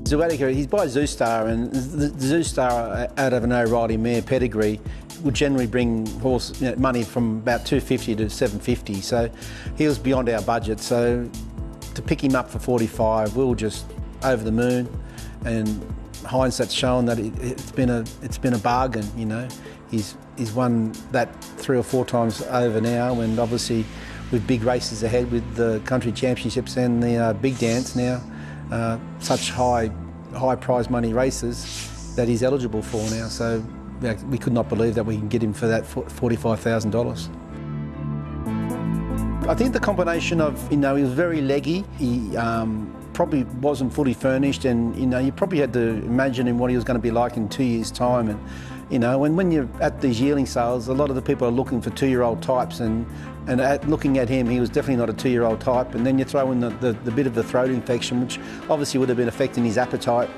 Zouatica, he's by Zoustar, and the Zoustar out of an O'Reilly mare pedigree would generally bring money from about $250 to $750. So he was beyond our budget. So to pick him up for 45, we were just over the moon. And hindsight's shown that it's been a bargain. You know, he's won that 3 or 4 times over now, and obviously with big races ahead with the country championships and the big dance now. Such high prize money races that he's eligible for now. So we could not believe that we can get him for that $45,000. I think the combination of, he was very leggy. He probably wasn't fully furnished, and you probably had to imagine him what he was going to be like in 2 years' time. And when you're at these yearling sales, a lot of the people are looking for 2-year-old types, and looking at him, he was definitely not a 2-year-old type. And then you throw in the bit of the throat infection, which obviously would have been affecting his appetite.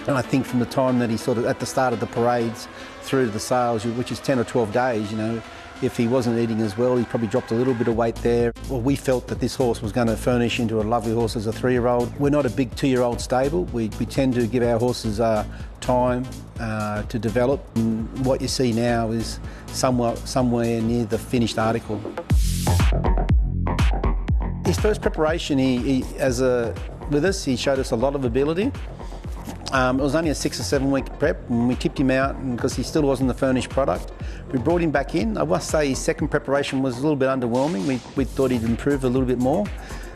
And I think from the time that he sort of at the start of the parades through to the sales, which is 10 or 12 days, if he wasn't eating as well, he probably dropped a little bit of weight there. Well, we felt that this horse was going to furnish into a lovely horse as a 3-year-old. We're not a big 2-year-old stable. We tend to give our horses time to develop. And what you see now is somewhere near the finished article. His first preparation, with us, he showed us a lot of ability. It was only a 6 or 7 week prep, and we tipped him out because he still wasn't the furnished product. We brought him back in. I must say his second preparation was a little bit underwhelming. We thought he'd improve a little bit more,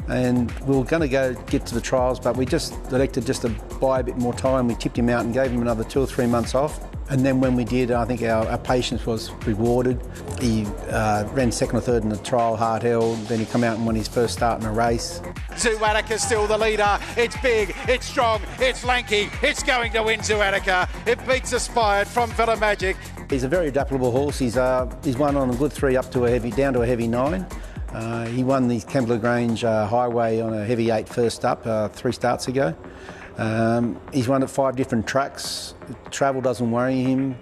and we were going to get to the trials, but we just elected just to buy a bit more time. We tipped him out and gave him another 2 or 3 months off. And then when we did, I think our patience was rewarded. He ran 2nd or 3rd in the trial, hard held. Then he come out and won his first start in a race. Zouatica's still the leader. It's big, it's strong, it's lanky. It's going to win, Zouatica. It beats Aspired from Villa Magic. He's a very adaptable horse. He's won on a good 3 up to down to a heavy 9. He won the Kembla Grange Highway on a heavy 8 first up 3 starts ago. He's run at 5 different tracks. Travel doesn't worry him.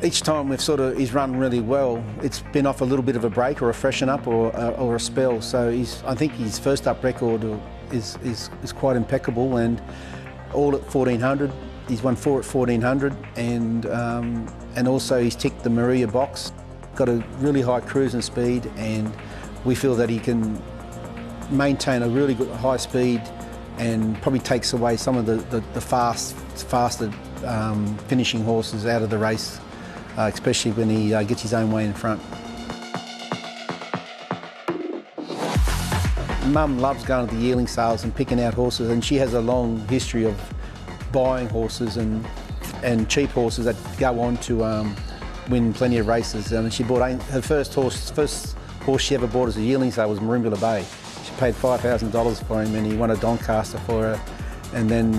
Each time he's run really well, it's been off a little bit of a break or a freshen up or a spell. So I think his first up record is quite impeccable, and all at 1400. He's won 4 at 1400, and also he's ticked the Moruya box. Got a really high cruising speed, and we feel that he can maintain a really good high speed and probably takes away some of the faster finishing horses out of the race, especially when he gets his own way in front. Mum loves going to the yearling sales and picking out horses, and she has a long history of buying horses and cheap horses that go on to win plenty of races. She bought her first horse she ever bought as a yearling sale was Moruya Bay. She paid $5,000 for him, and he won a Doncaster for her, and then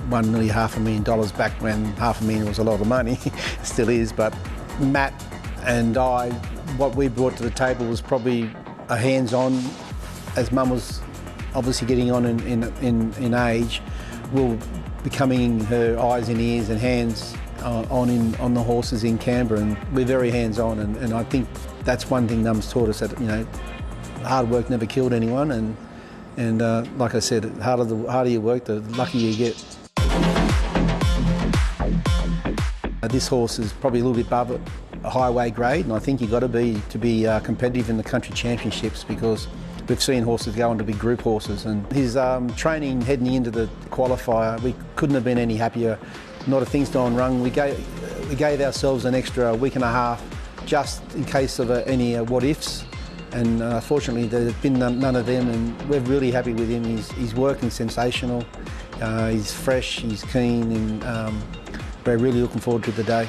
won nearly $500,000 back when $500,000 was a lot of money. Still is, but Matt and I, what we brought to the table was probably a hands-on, as Mum was obviously getting on in age, we'll be coming her eyes and ears and hands on the horses in Canberra, and we're very hands-on, and I think that's one thing Mum's taught us, that hard work never killed anyone, and like I said, the harder you work, the luckier you get. This horse is probably a little bit above a highway grade, and I think you've got to be competitive in the country championships, because we've seen horses go on to be group horses, and his training heading into the qualifier, we couldn't have been any happier. Not a thing's gone wrong. We gave ourselves an extra week and a half just in case of any what-ifs, and fortunately there's been none of them, and we're really happy with him. He's working sensational, he's fresh, he's keen, and we're really looking forward to the day.